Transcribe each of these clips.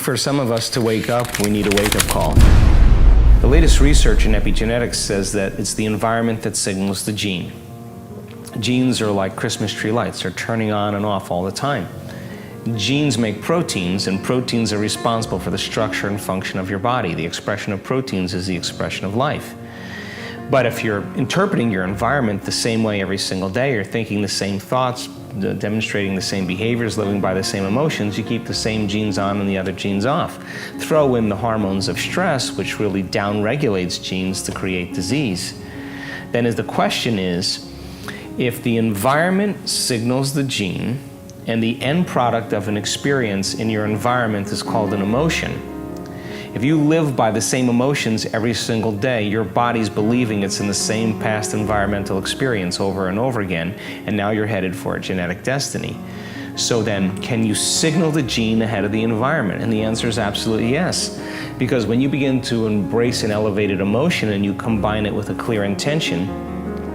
for some of us to wake up, we need a wake-up call. The latest research in epigenetics says that it's the environment that signals the gene. Genes are like Christmas tree lights. They're turning on and off all the time. Genes make proteins, and proteins are responsible for the structure and function of your body. The expression of proteins is the expression of life. But if you're interpreting your environment the same way every single day, you're thinking the same thoughts, demonstrating the same behaviors, living by the same emotions, you keep the same genes on and the other genes off. Throw in the hormones of stress, which really downregulates genes to create disease. Then the question is, if the environment signals the gene and the end product of an experience in your environment is called an emotion, if you live by the same emotions every single day, your body's believing it's in the same past environmental experience over and over again, and now you're headed for a genetic destiny. So then, can you signal the gene ahead of the environment? And the answer is absolutely yes. Because when you begin to embrace an elevated emotion and you combine it with a clear intention,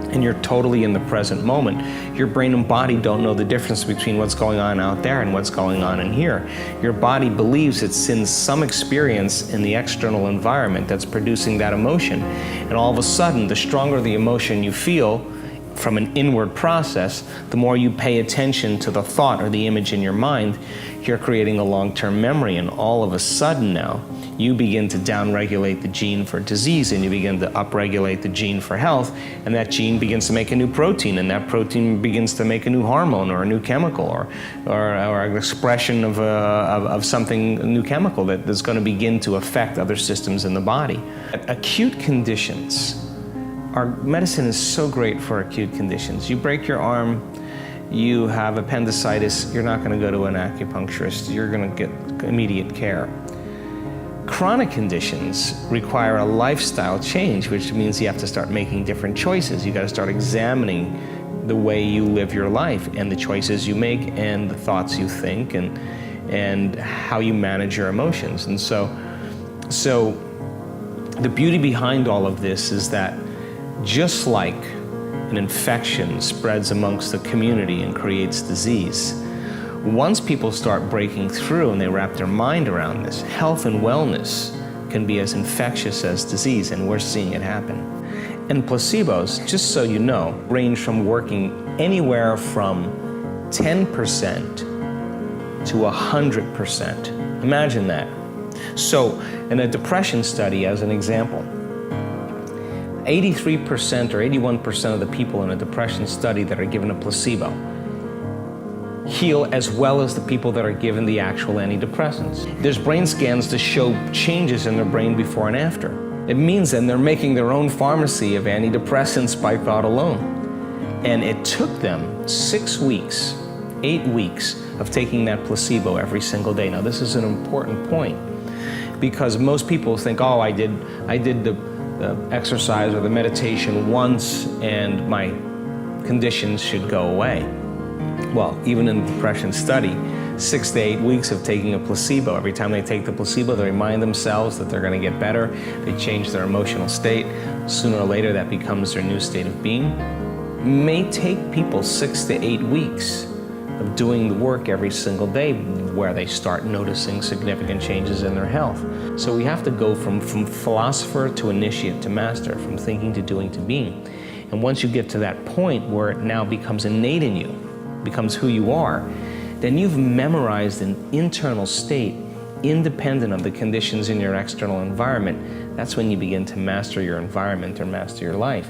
and you're totally in the present moment, your brain and body don't know the difference between what's going on out there and what's going on in here. Your body believes it's in some experience in the external environment that's producing that emotion. And all of a sudden, the stronger the emotion you feel from an inward process, the more you pay attention to the thought or the image in your mind, you're creating a long-term memory. And all of a sudden now, you begin to downregulate the gene for disease, and you begin to upregulate the gene for health, and that gene begins to make a new protein, and that protein begins to make a new hormone or a new chemical or an expression of something, a new chemical that is going to begin to affect other systems in the body. Acute conditions. Our medicine is so great for acute conditions. You break your arm, you have appendicitis, you're not going to go to an acupuncturist, you're going to get immediate care. Chronic conditions require a lifestyle change, which means you have to start making different choices. You got to start examining the way you live your life and the choices you make and the thoughts you think and how you manage your emotions. And so the beauty behind all of this is that just like an infection spreads amongst the community and creates disease, once people start breaking through and they wrap their mind around this, health and wellness can be as infectious as disease, and we're seeing it happen. And placebos, just so you know, range from working anywhere from 10% to 100%. Imagine that. So in a depression study, as an example, 83% or 81% of the people in a depression study that are given a placebo heal as well as the people that are given the actual antidepressants. There's brain scans to show changes in their brain before and after. It means then they're making their own pharmacy of antidepressants by thought alone. And it took them 6 weeks, 8 weeks of taking that placebo every single day. Now this is an important point because most people think, oh, I did the exercise or the meditation once and my conditions should go away. Well, even in the depression study, 6 to 8 weeks of taking a placebo. Every time they take the placebo, they remind themselves that they're going to get better. They change their emotional state. Sooner or later, that becomes their new state of being. It may take people 6 to 8 weeks of doing the work every single day where they start noticing significant changes in their health. So we have to go from philosopher to initiate to master, from thinking to doing to being. And once you get to that point where it now becomes innate in you, becomes who you are, then you've memorized an internal state independent of the conditions in your external environment. That's when you begin to master your environment or master your life.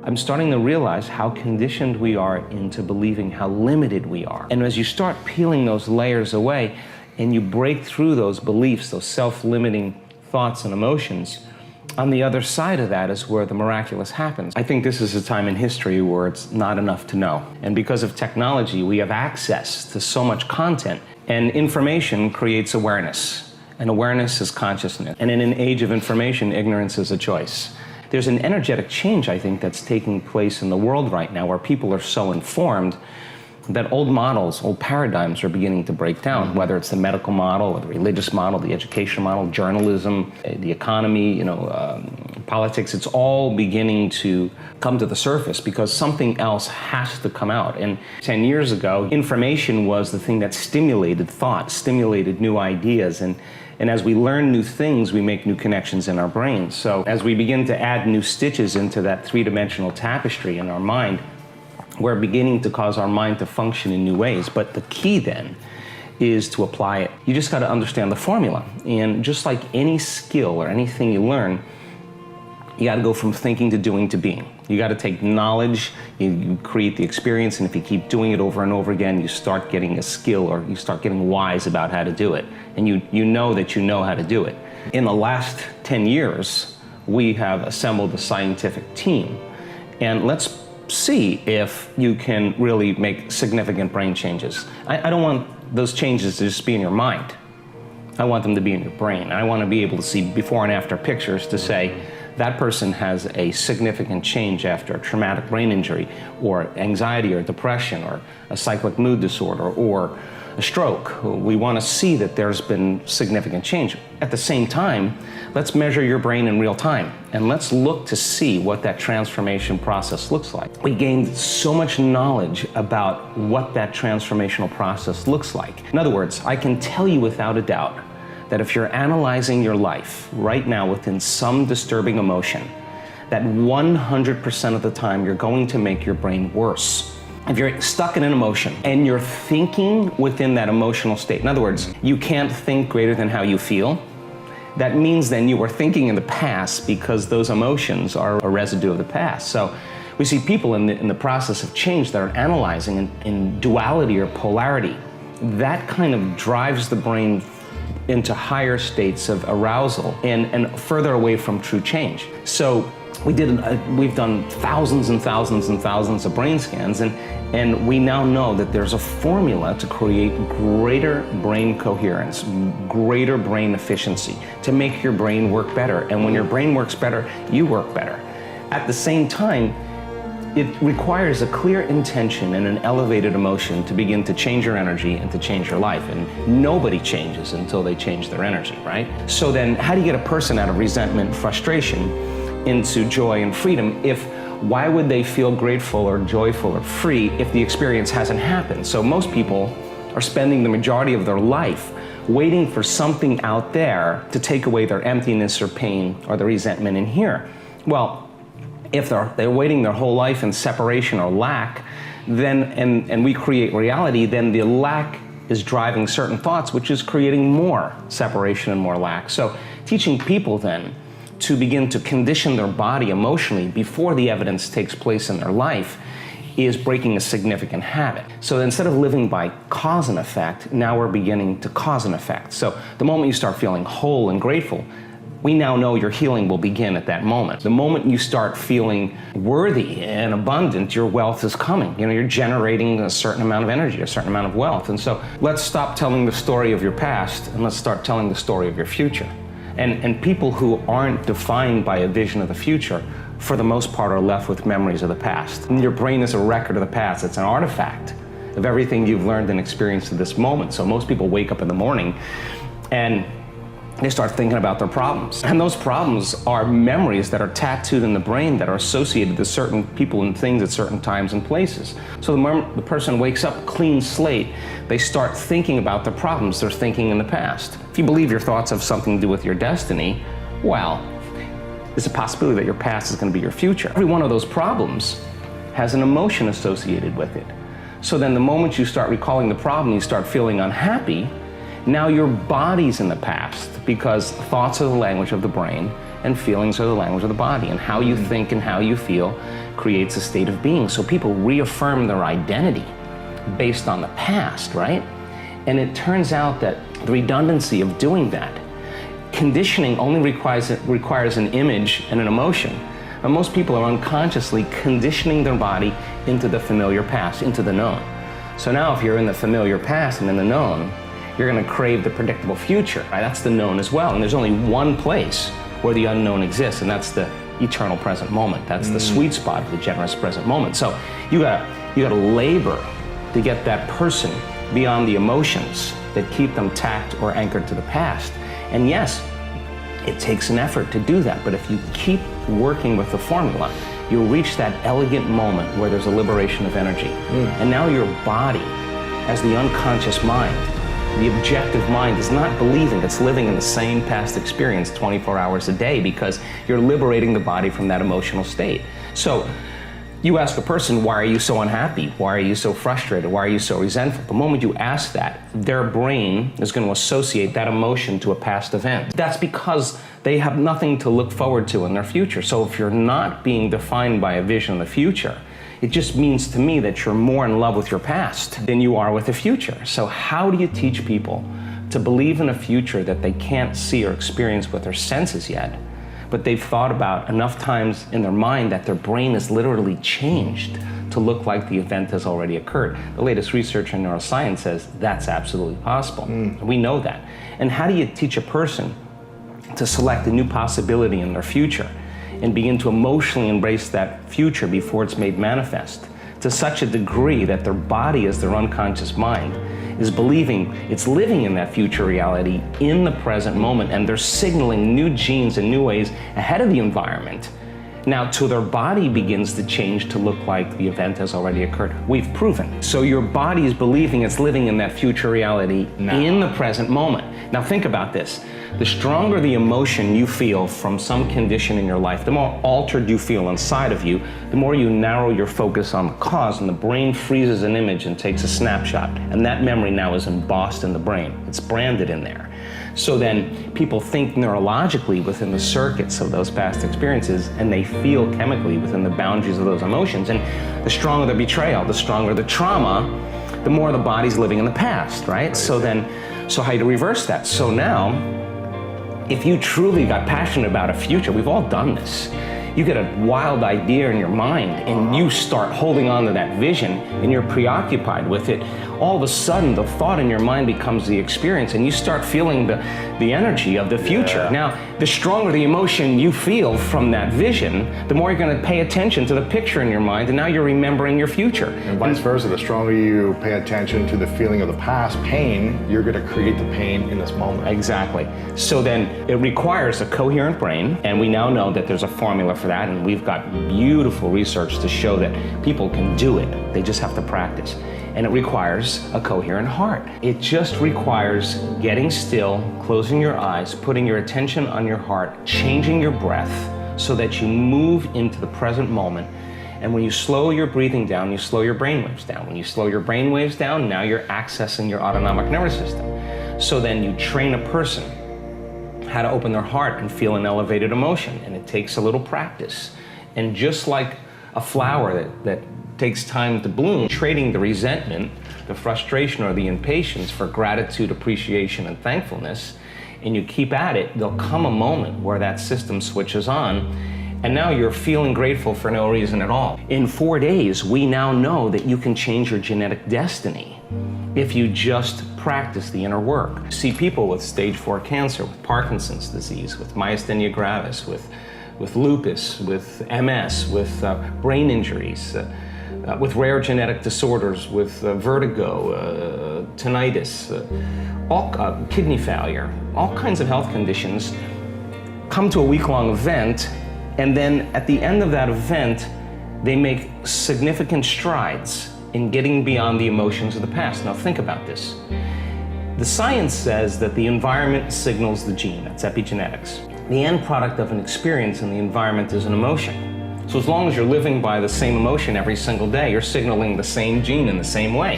I'm starting to realize how conditioned we are into believing how limited we are. And as you start peeling those layers away and you break through those beliefs, those self-limiting thoughts and emotions, on the other side of that is where the miraculous happens. I think this is a time in history where it's not enough to know. And because of technology, we have access to so much content, and information creates awareness. And awareness is consciousness. And in an age of information, ignorance is a choice. There's an energetic change, I think, that's taking place in the world right now where people are so informed that old models, old paradigms are beginning to break down, whether it's the medical model or the religious model, the education model, journalism, the economy, politics, it's all beginning to come to the surface because something else has to come out. And 10 years ago, information was the thing that stimulated thought, stimulated new ideas. And as we learn new things, we make new connections in our brains. So as we begin to add new stitches into that three-dimensional tapestry in our mind, we're beginning to cause our mind to function in new ways. But the key then is to apply it. You just got to understand the formula. And just like any skill or anything you learn, you got to go from thinking to doing to being. You got to take knowledge, you create the experience, and if you keep doing it over and over again, you start getting a skill, or you start getting wise about how to do it. And you know that you know how to do it. In the last 10 years, we have assembled a scientific team. And let's see if you can really make significant brain changes. I don't want those changes to just be in your mind. I want them to be in your brain. I want to be able to see before and after pictures to say, that person has a significant change after a traumatic brain injury, or anxiety or depression, or a cyclic mood disorder, or a stroke. We want to see that there's been significant change. At the same time, let's measure your brain in real time, and let's look to see what that transformation process looks like. We gained so much knowledge about what that transformational process looks like. In other words, I can tell you without a doubt that if you're analyzing your life right now within some disturbing emotion, that 100% of the time you're going to make your brain worse. If you're stuck in an emotion and you're thinking within that emotional state, in other words, you can't think greater than how you feel, that means then you were thinking in the past because those emotions are a residue of the past. So we see people in the process of change that are analyzing in duality or polarity. That kind of drives the brain into higher states of arousal and further away from true change. So we've done thousands and thousands and thousands of brain scans, and we now know that there's a formula to create greater brain coherence, greater brain efficiency, to make your brain work better. And when your brain works better, you work better. At the same time, it requires a clear intention and an elevated emotion to begin to change your energy and to change your life. And nobody changes until they change their energy, right? So then how do you get a person out of resentment, frustration, into joy and freedom? Why would they feel grateful or joyful or free if the experience hasn't happened? So most people are spending the majority of their life waiting for something out there to take away their emptiness or pain or the resentment in here. Well, if they're waiting their whole life in separation or lack, then and we create reality, then the lack is driving certain thoughts, which is creating more separation and more lack. So teaching people then to begin to condition their body emotionally before the evidence takes place in their life is breaking a significant habit. So instead of living by cause and effect, now we're beginning to cause and effect. So the moment you start feeling whole and grateful, we now know your healing will begin at that moment. The moment you start feeling worthy and abundant, your wealth is coming. You're generating a certain amount of energy, a certain amount of wealth. And so let's stop telling the story of your past and let's start telling the story of your future. And people who aren't defined by a vision of the future, for the most part, are left with memories of the past. And your brain is a record of the past. It's an artifact of everything you've learned and experienced to this moment. So most people wake up in the morning and they start thinking about their problems. And those problems are memories that are tattooed in the brain that are associated to certain people and things at certain times and places. So the moment the person wakes up clean slate, they start thinking about the problems they're thinking in the past. If you believe your thoughts have something to do with your destiny, well, there's a possibility that your past is going to be your future. Every one of those problems has an emotion associated with it. So then the moment you start recalling the problem, you start feeling unhappy. Now your body's in the past because thoughts are the language of the brain and feelings are the language of the body, and how you think and how you feel creates a state of being. So people reaffirm their identity based on the past, right? And it turns out that the redundancy of doing that, conditioning only requires an image and an emotion. And most people are unconsciously conditioning their body into the familiar past, into the known. So now if you're in the familiar past and in the known, you're going to crave the predictable future, right? That's the known as well. And there's only one place where the unknown exists, and that's the eternal present moment. That's the sweet spot of the generous present moment. So you gotta labor to get that person beyond the emotions that keep them tacked or anchored to the past. And yes, it takes an effort to do that, but if you keep working with the formula, you'll reach that elegant moment where there's a liberation of energy. And now your body, as the unconscious mind, the objective mind, is not believing it's living in the same past experience 24 hours a day, because you're liberating the body from that emotional state. So you ask a person, why are you so unhappy? Why are you so frustrated? Why are you so resentful? The moment you ask that, their brain is going to associate that emotion to a past event. That's because they have nothing to look forward to in their future. So if you're not being defined by a vision of the future, it just means to me that you're more in love with your past than you are with the future. So how do you teach people to believe in a future that they can't see or experience with their senses yet, but they've thought about enough times in their mind that their brain is literally changed to look like the event has already occurred? The latest research in neuroscience says that's absolutely possible. We know that. And how do you teach a person to select a new possibility in their future and begin to emotionally embrace that future before it's made manifest to such a degree that their body, as their unconscious mind, is believing it's living in that future reality in the present moment, and they're signaling new genes and new ways ahead of the environment? Now, till their body begins to change to look like the event has already occurred. We've proven. So your body is believing it's living in that future reality in the present moment. Now think about this. The stronger the emotion you feel from some condition in your life, the more altered you feel inside of you, the more you narrow your focus on the cause, and the brain freezes an image and takes a snapshot. And that memory now is embossed in the brain. It's branded in there. So then people think neurologically within the circuits of those past experiences, and they feel chemically within the boundaries of those emotions. And the stronger the betrayal, the stronger the trauma, the more the body's living in the past, right? So how do you reverse that? So now, if you truly got passionate about a future, we've all done this. You get a wild idea in your mind and you start holding on to that vision and you're preoccupied with it. All of a sudden, the thought in your mind becomes the experience, and you start feeling the energy of the future. Now, the stronger the emotion you feel from that vision, the more you're going to pay attention to the picture in your mind, and now you're remembering your future. And vice versa, the stronger you pay attention to the feeling of the past pain, you're going to create the pain in this moment. Exactly. So then it requires a coherent brain, and we now know that there's a formula for that, and we've got beautiful research to show that people can do it. They just have to practice. And it requires a coherent heart. It just requires getting still, closing your eyes, putting your attention on your heart, changing your breath so that you move into the present moment. And when you slow your breathing down, you slow your brain waves down. When you slow your brain waves down, now you're accessing your autonomic nervous system. So then you train a person how to open their heart and feel an elevated emotion. And it takes a little practice. And just like a flower that takes time to bloom, trading the resentment, the frustration, or the impatience for gratitude, appreciation, and thankfulness, and you keep at it, there'll come a moment where that system switches on, and now you're feeling grateful for no reason at all. In 4 days, we now know that you can change your genetic destiny if you just practice the inner work. See people with stage 4 cancer, with Parkinson's disease, with myasthenia gravis, with lupus, with MS, with brain injuries, with rare genetic disorders, with vertigo, tinnitus, kidney failure, all kinds of health conditions, come to a week-long event, and then at the end of that event, they make significant strides in getting beyond the emotions of the past. Now think about this. The science says that the environment signals the gene, that's epigenetics. The end product of an experience in the environment is an emotion. So as long as you're living by the same emotion every single day, you're signaling the same gene in the same way.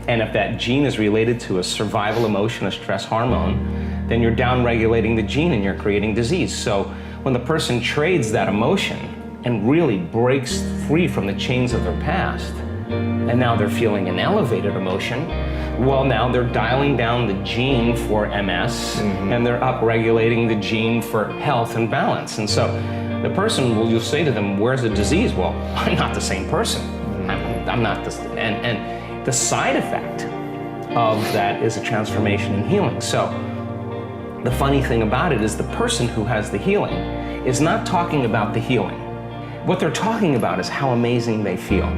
And if that gene is related to a survival emotion, a stress hormone, then you're down-regulating the gene and you're creating disease. So when the person trades that emotion and really breaks free from the chains of their past, and now they're feeling an elevated emotion, well, now they're dialing down the gene for MS, and they're up-regulating the gene for health and balance. And so the person, you'll say to them, where's the disease? Well, I'm not the same person. I'm not this. And the side effect of that is a transformation and healing. So the funny thing about it is the person who has the healing is not talking about the healing. What they're talking about is how amazing they feel.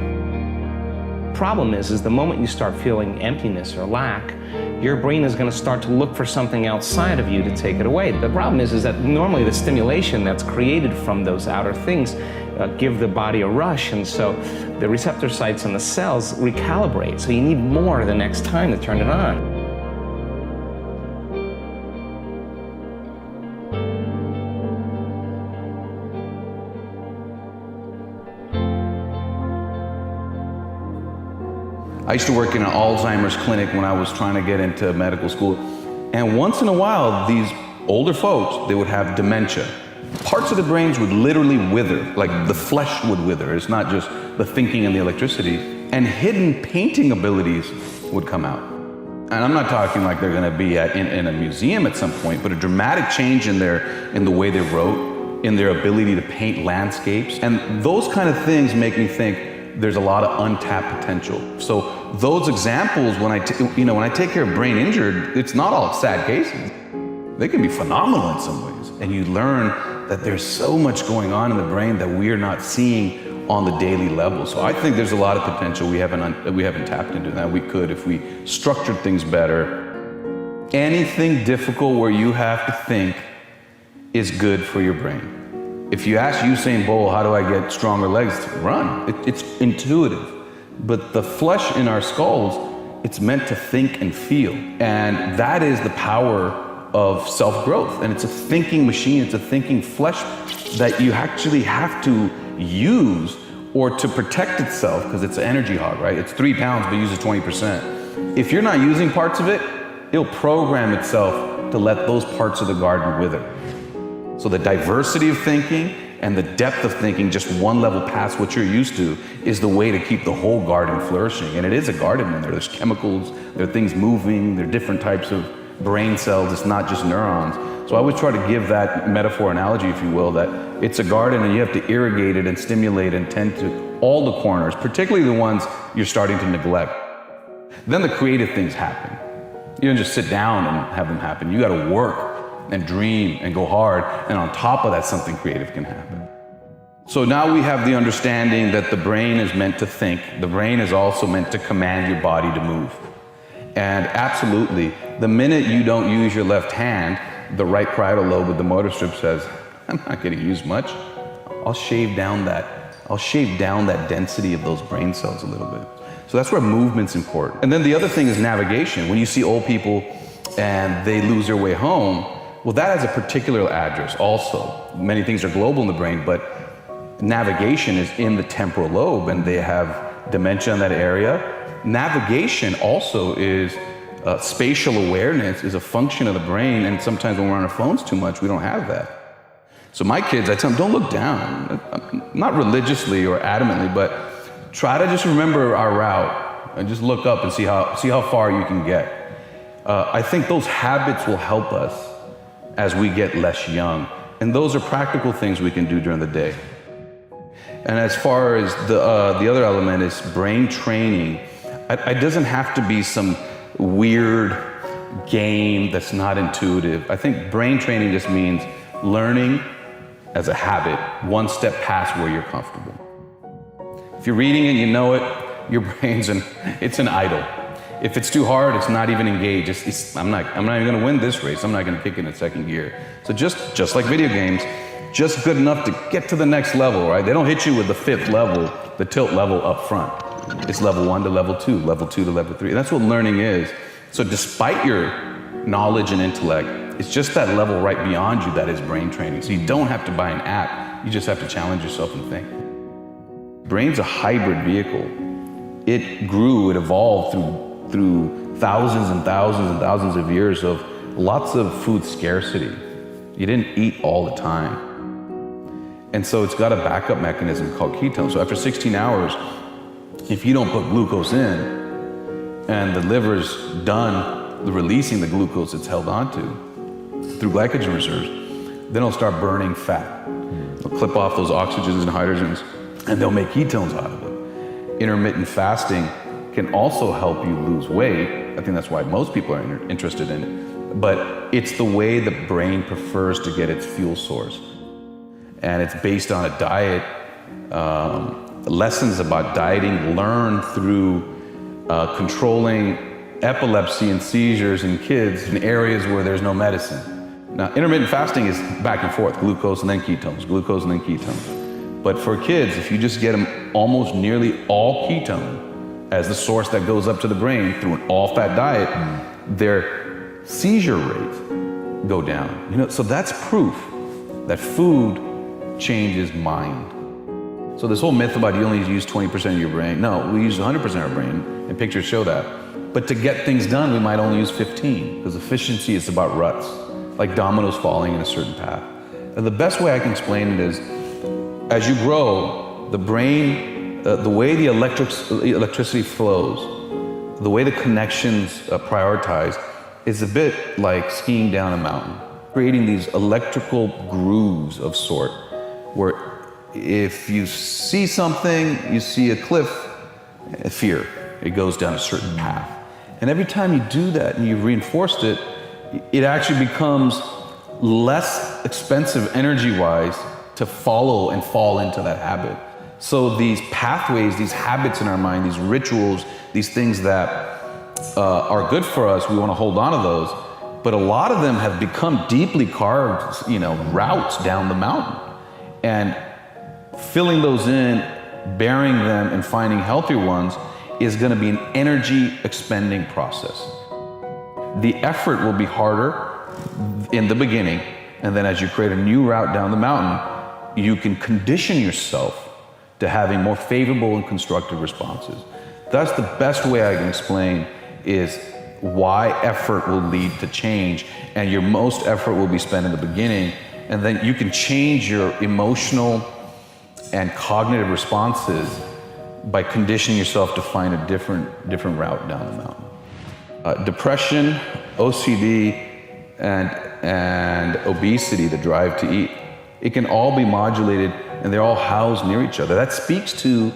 problem is the moment you start feeling emptiness or lack, your brain is going to start to look for something outside of you to take it away. The problem is that normally the stimulation that's created from those outer things give the body a rush, and so the receptor sites in the cells recalibrate. So you need more the next time to turn it on. I used to work in an Alzheimer's clinic when I was trying to get into medical school. And once in a while, these older folks, they would have dementia. Parts of the brains would literally wither, like the flesh would wither. It's not just the thinking and the electricity. And hidden painting abilities would come out. And I'm not talking like they're gonna be in a museum at some point, but a dramatic change in the way they wrote, in their ability to paint landscapes. And those kind of things make me think there's a lot of untapped potential. So those examples, when I take care of brain injured, it's not all sad cases. They can be phenomenal in some ways. And you learn that there's so much going on in the brain that we are not seeing on the daily level. So I think there's a lot of potential we haven't tapped into that. We could if we structured things better. Anything difficult where you have to think is good for your brain. If you ask Usain Bolt, how do I get stronger legs? Run. It's intuitive. But the flesh in our skulls, it's meant to think and feel. And that is the power of self-growth. And it's a thinking machine, it's a thinking flesh that you actually have to use or to protect itself, because it's an energy hog, right? It's 3 pounds, but uses 20%. If you're not using parts of it, it'll program itself to let those parts of the garden wither. So the diversity of thinking and the depth of thinking, just one level past what you're used to, is the way to keep the whole garden flourishing. And it is a garden in there. There's chemicals, there are things moving, there are different types of brain cells. It's not just neurons. So I always try to give that metaphor analogy, if you will, that it's a garden and you have to irrigate it and stimulate and tend to all the corners, particularly the ones you're starting to neglect. Then the creative things happen. You don't just sit down and have them happen. You got to work and dream and go hard, and on top of that, something creative can happen. So now we have the understanding that the brain is meant to think. The brain is also meant to command your body to move. And absolutely, the minute you don't use your left hand, the right parietal lobe of the motor strip says, I'm not going to use much. I'll shave down that density of those brain cells a little bit. So that's where movement's important. And then the other thing is navigation. When you see old people and they lose their way home, well, that has a particular address also. Many things are global in the brain, but navigation is in the temporal lobe, and they have dementia in that area. Navigation also is spatial awareness, is a function of the brain, and sometimes when we're on our phones too much, we don't have that. So my kids, I tell them, don't look down. Not religiously or adamantly, but try to just remember our route and just look up and see how far you can get. I think those habits will help us as we get less young. And those are practical things we can do during the day. And as far as the other element is brain training, it doesn't have to be some weird game that's not intuitive. I think brain training just means learning as a habit, one step past where you're comfortable. If you're reading it, you know it, your brain's it's an idle. If it's too hard, it's not even engaged. I'm not even gonna win this race. I'm not gonna kick in second gear. So just like video games, just good enough to get to the next level, right? They don't hit you with the 5th level, the tilt level up front. It's level 1 to level 2, level 2 to level 3. And that's what learning is. So despite your knowledge and intellect, it's just that level right beyond you that is brain training. So you don't have to buy an app, you just have to challenge yourself and think. Brain's a hybrid vehicle. It grew, it evolved through thousands and thousands and thousands of years of lots of food scarcity. You didn't eat all the time. And so it's got a backup mechanism called ketones. So after 16 hours, if you don't put glucose in and the liver's done releasing the glucose it's held onto through glycogen reserves, then it'll start burning fat. It'll clip off those oxygens and hydrogens, and they'll make ketones out of it. Intermittent fasting can also help you lose weight. I think that's why most people are interested in it. But it's the way the brain prefers to get its fuel source. And it's based on a diet lessons about dieting learned through controlling epilepsy and seizures in kids in areas where there's no medicine. Now, intermittent fasting is back and forth, glucose and then ketones, glucose and then ketones. But for kids, if you just get them almost nearly all ketone as the source that goes up to the brain through an all-fat diet, their seizure rates go down. So that's proof that food changes mind. So this whole myth about you only use 20% of your brain, no, we use 100% of our brain, and pictures show that. But to get things done, we might only use 15, because efficiency is about ruts, like dominoes falling in a certain path. And the best way I can explain it is, as you grow, the brain, the way the electricity flows, the way the connections prioritize, is a bit like skiing down a mountain, creating these electrical grooves of sort, where if you see something, you see a cliff, fear, it goes down a certain path. And every time you do that and you've reinforced it, it actually becomes less expensive energy-wise to follow and fall into that habit. So these pathways, these habits in our mind, these rituals, these things that are good for us, we want to hold on to those, but a lot of them have become deeply carved, routes down the mountain. And filling those in, bearing them, and finding healthier ones is going to be an energy expending process. The effort will be harder in the beginning, and then as you create a new route down the mountain, you can condition yourself to having more favorable and constructive responses. That's the best way I can explain is why effort will lead to change, and your most effort will be spent in the beginning, and then you can change your emotional and cognitive responses by conditioning yourself to find a different route down the mountain. Depression, OCD, and obesity, the drive to eat, it can all be modulated, and they're all housed near each other. That speaks to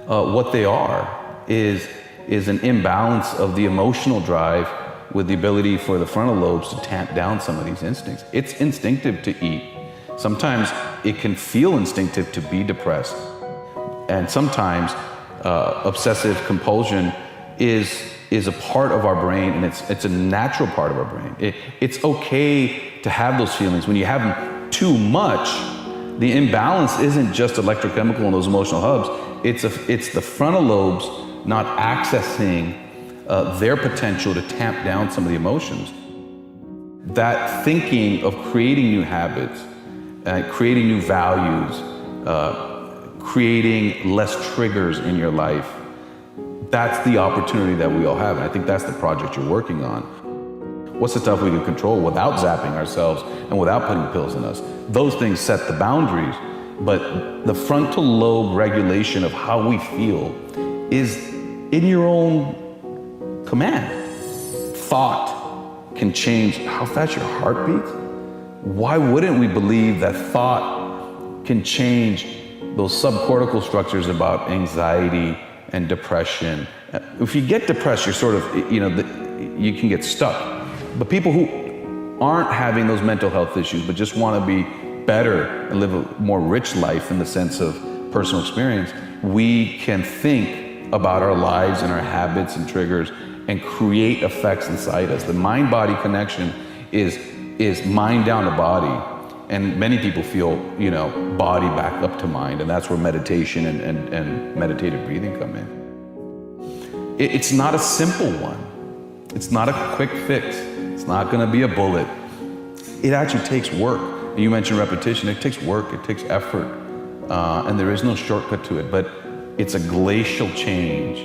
what they are, is an imbalance of the emotional drive with the ability for the frontal lobes to tamp down some of these instincts. It's instinctive to eat. Sometimes it can feel instinctive to be depressed. And sometimes obsessive compulsion is a part of our brain, and it's a natural part of our brain. It's okay to have those feelings. When you have them too much, the imbalance isn't just electrochemical in those emotional hubs. It's the frontal lobes not accessing their potential to tamp down some of the emotions. That thinking of creating new habits, creating new values, creating less triggers in your life, that's the opportunity that we all have. And I think that's the project you're working on. What's the stuff we can control without zapping ourselves and without putting pills in us? Those things set the boundaries, but the frontal lobe regulation of how we feel is in your own command. Thought can change how fast your heart beats. Why wouldn't we believe that thought can change those subcortical structures about anxiety and depression? If you get depressed, you're sort of, you can get stuck. But people who aren't having those mental health issues, but just want to be better and live a more rich life in the sense of personal experience, we can think about our lives and our habits and triggers and create effects inside us. The mind-body connection is mind down to body. And many people feel, body back up to mind, and that's where meditation and meditative breathing come in. It's not a simple one. It's not a quick fix. It's not gonna be a bullet. It actually takes work. You mentioned repetition. It takes work, it takes effort, and there is no shortcut to it, but it's a glacial change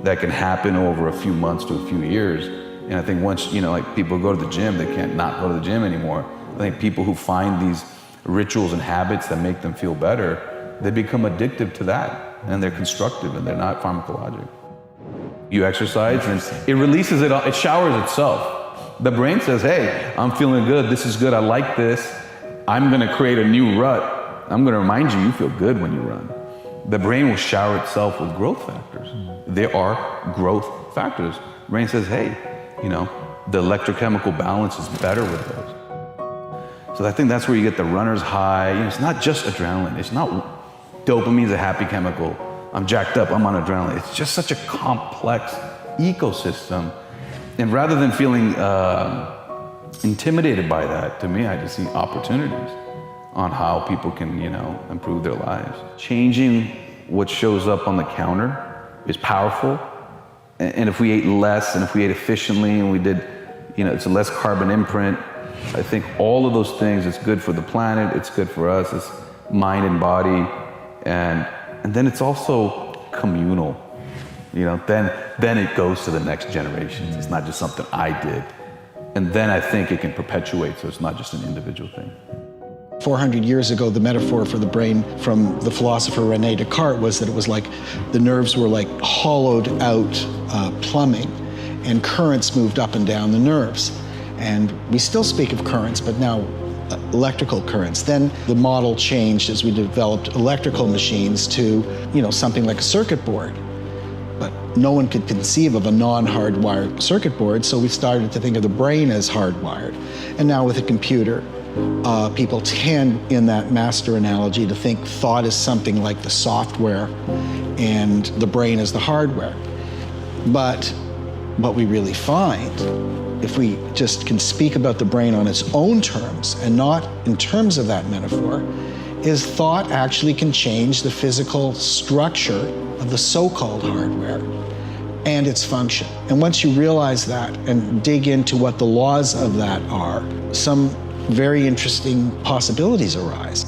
that can happen over a few months to a few years. And I think once, like people go to the gym, they can't not go to the gym anymore. I think people who find these rituals and habits that make them feel better, they become addictive to that, and they're constructive and they're not pharmacologic. You exercise and it releases it showers itself. The brain says, hey, I'm feeling good, this is good, I like this. I'm gonna create a new rut. I'm gonna remind you feel good when you run. The brain will shower itself with growth factors. There are growth factors. The brain says, hey, the electrochemical balance is better with those. So I think that's where you get the runner's high. It's not just adrenaline. It's not, dopamine's a happy chemical. I'm jacked up, I'm on adrenaline. It's just such a complex ecosystem. And rather than feeling intimidated by that, to me, I just see opportunities on how people can, improve their lives. Changing what shows up on the counter is powerful. And if we ate less and if we ate efficiently and we did, it's a less carbon imprint, I think all of those things, it's good for the planet, it's good for us, it's mind and body, and then it's also communal. Then it goes to the next generation. It's not just something I did. And then I think it can perpetuate, so it's not just an individual thing. 400 years ago, the metaphor for the brain from the philosopher René Descartes was that it was like the nerves were like hollowed out plumbing, and currents moved up and down the nerves. And we still speak of currents, but now electrical currents. Then the model changed as we developed electrical machines to, something like a circuit board. But no one could conceive of a non-hardwired circuit board, so we started to think of the brain as hardwired. And now with a computer, people tend, in that master analogy, to think thought is something like the software and the brain is the hardware. But what we really find, if we just can speak about the brain on its own terms and not in terms of that metaphor, is thought actually can change the physical structure of the so-called hardware and its function. And once you realize that and dig into what the laws of that are, some very interesting possibilities arise.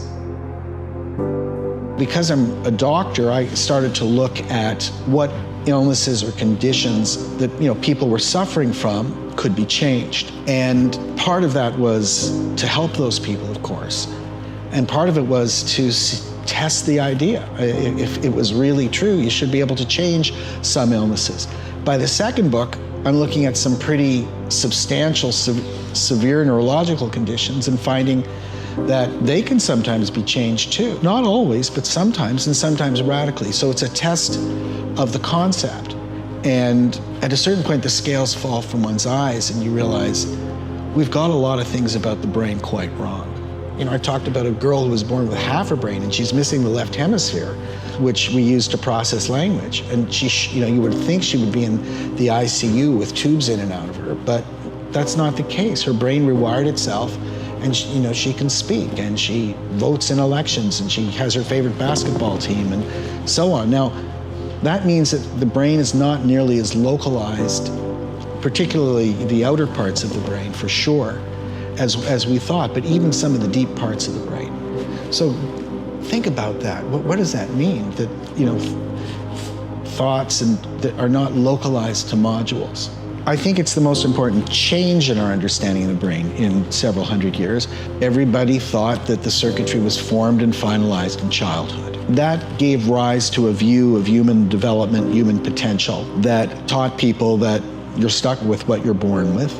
Because I'm a doctor, I started to look at what illnesses or conditions that people were suffering from could be changed. And part of that was to help those people, of course. And part of it was to test the idea. If it was really true, you should be able to change some illnesses. By the second book, I'm looking at some pretty substantial, severe neurological conditions and finding that they can sometimes be changed too. Not always, but sometimes, and sometimes radically. So it's a test of the concept. And at a certain point, the scales fall from one's eyes and you realize we've got a lot of things about the brain quite wrong. I talked about a girl who was born with half a brain and she's missing the left hemisphere, which we use to process language. And she, you would think she would be in the ICU with tubes in and out of her, but that's not the case. Her brain rewired itself, and she can speak, and she votes in elections, and she has her favorite basketball team, and so on. Now, that means that the brain is not nearly as localized, particularly the outer parts of the brain, for sure, as we thought, but even some of the deep parts of the brain. So think about that. What does that mean? That, thoughts that are not localized to modules. I think it's the most important change in our understanding of the brain in several hundred years. Everybody thought that the circuitry was formed and finalized in childhood. That gave rise to a view of human development, human potential, that taught people that you're stuck with what you're born with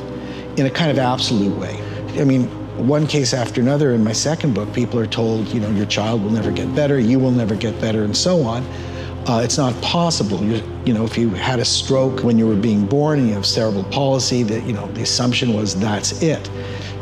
in a kind of absolute way. I mean, one case after another in my second book, people are told, your child will never get better, you will never get better, and so on. It's not possible. If you had a stroke when you were being born and you have cerebral palsy, that the assumption was that's it.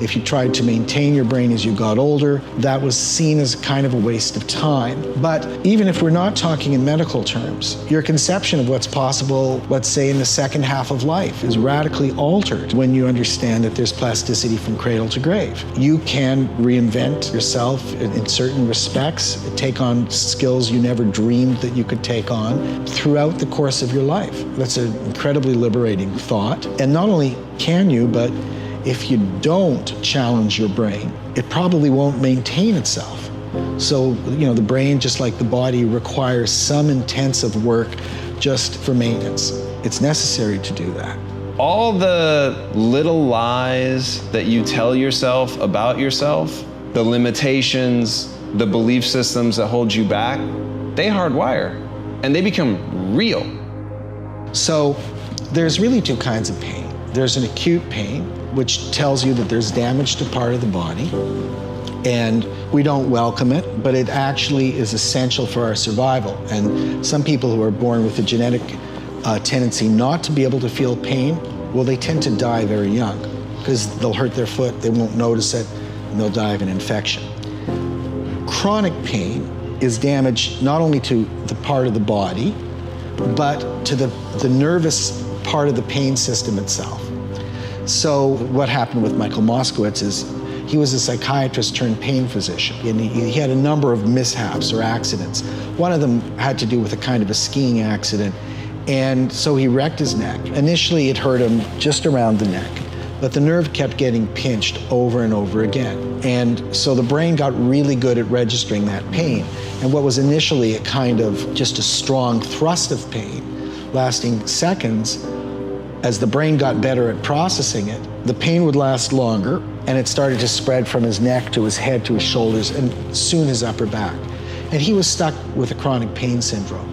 If you tried to maintain your brain as you got older, that was seen as kind of a waste of time. But even if we're not talking in medical terms, your conception of what's possible, let's say in the second half of life, is radically altered when you understand that there's plasticity from cradle to grave. You can reinvent yourself in certain respects, take on skills you never dreamed that you could take on throughout the course of your life. That's an incredibly liberating thought. And not only can you, but if you don't challenge your brain, it probably won't maintain itself. So, the brain, just like the body, requires some intensive work just for maintenance. It's necessary to do that. All the little lies that you tell yourself about yourself, the limitations, the belief systems that hold you back, they hardwire and they become real. So there's really two kinds of pain. There's an acute pain, which tells you that there's damage to part of the body, and we don't welcome it, but it actually is essential for our survival. And some people who are born with a genetic tendency not to be able to feel pain, well, they tend to die very young because they'll hurt their foot, they won't notice it, and they'll die of an infection. Chronic pain is damage not only to the part of the body, but to the nervous part of the pain system itself. So what happened with Michael Moskowitz is he was a psychiatrist turned pain physician, and he had a number of mishaps or accidents. One of them had to do with a kind of a skiing accident, and so he wrecked his neck. Initially it hurt him just around the neck, but the nerve kept getting pinched over and over again. And so the brain got really good at registering that pain. And what was initially a kind of just a strong thrust of pain, lasting seconds, as the brain got better at processing it, the pain would last longer, and it started to spread from his neck to his head to his shoulders, and soon his upper back. And he was stuck with a chronic pain syndrome.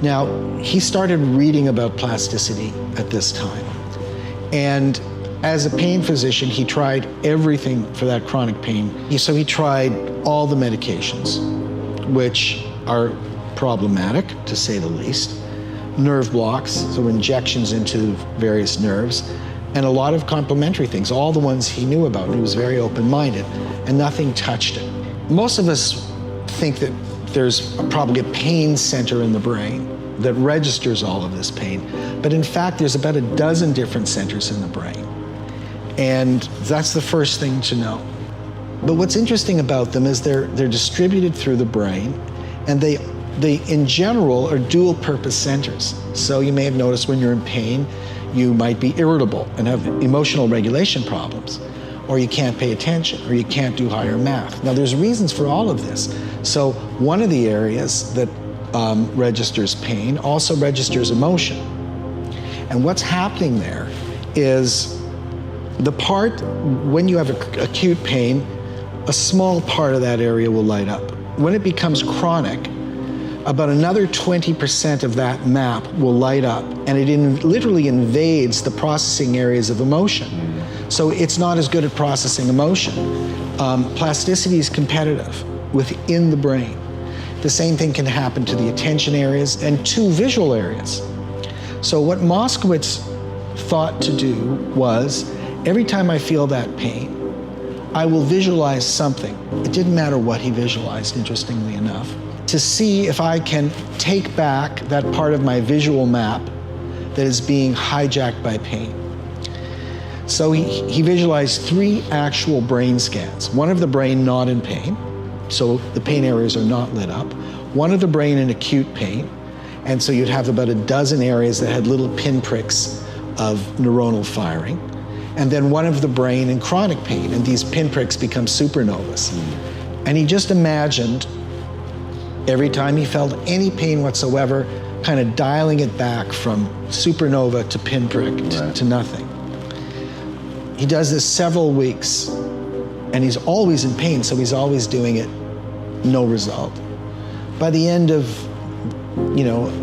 Now, he started reading about plasticity at this time. And as a pain physician, he tried everything for that chronic pain. So he tried all the medications, which are problematic, to say the least. Nerve blocks, so injections into various nerves, and a lot of complementary things, all the ones he knew about. He was very open-minded, and nothing touched it. Most of us think that there's probably a pain center in the brain that registers all of this pain, but in fact, there's about a dozen different centers in the brain. And that's the first thing to know. But what's interesting about them is they're distributed through the brain, and they in general are dual purpose centers. So you may have noticed when you're in pain, you might be irritable and have emotional regulation problems, or you can't pay attention, or you can't do higher math. Now there's reasons for all of this. So one of the areas that registers pain also registers emotion. And what's happening there is the part, when you have acute pain, a small part of that area will light up. When it becomes chronic, about another 20% of that map will light up, and it literally invades the processing areas of emotion. So it's not as good at processing emotion. Plasticity is competitive within the brain. The same thing can happen to the attention areas and to visual areas. So what Moskowitz thought to do was, every time I feel that pain, I will visualize something. It didn't matter what he visualized, interestingly enough, to see if I can take back that part of my visual map that is being hijacked by pain. So he visualized 3 actual brain scans. One of the brain not in pain, so the pain areas are not lit up. One of the brain in acute pain, and so you'd have about a dozen areas that had little pinpricks of neuronal firing. And then one of the brain in chronic pain, and these pinpricks become supernovas. And he just imagined, every time he felt any pain whatsoever, kind of dialing it back from supernova to pinprick to nothing. He does this several weeks, and he's always in pain, so he's always doing it, no result. By the end of,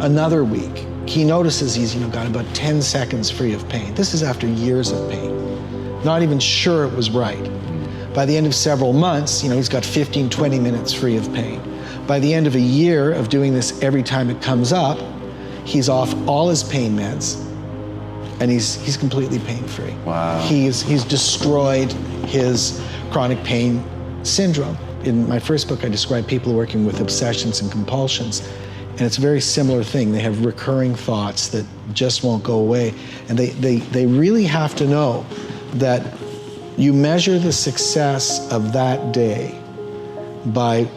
another week, he notices he's, got about 10 seconds free of pain. This is after years of pain. Not even sure it was right. By the end of several months, he's got 15, 20 minutes free of pain. By the end of a year of doing this every time it comes up, he's off all his pain meds, and he's completely pain-free. Wow. He's destroyed his chronic pain syndrome. In my first book, I describe people working with obsessions and compulsions, and it's a very similar thing. They have recurring thoughts that just won't go away, and they really have to know that you measure the success of that day by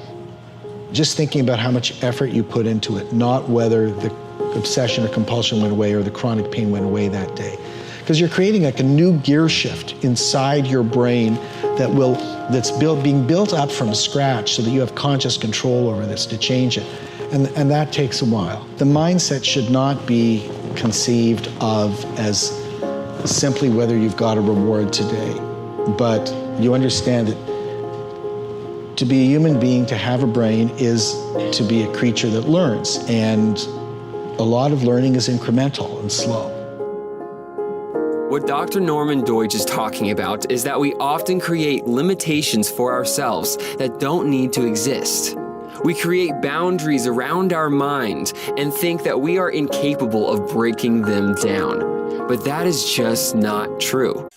just thinking about how much effort you put into it, not whether the obsession or compulsion went away or the chronic pain went away that day. Because you're creating like a new gear shift inside your brain that's being built up from scratch so that you have conscious control over this to change it. And that takes a while. The mindset should not be conceived of as simply whether you've got a reward today, but you understand that to be a human being, to have a brain, is to be a creature that learns. And a lot of learning is incremental and slow. What Dr. Norman Deutsch is talking about is that we often create limitations for ourselves that don't need to exist. We create boundaries around our mind and think that we are incapable of breaking them down. But that is just not true.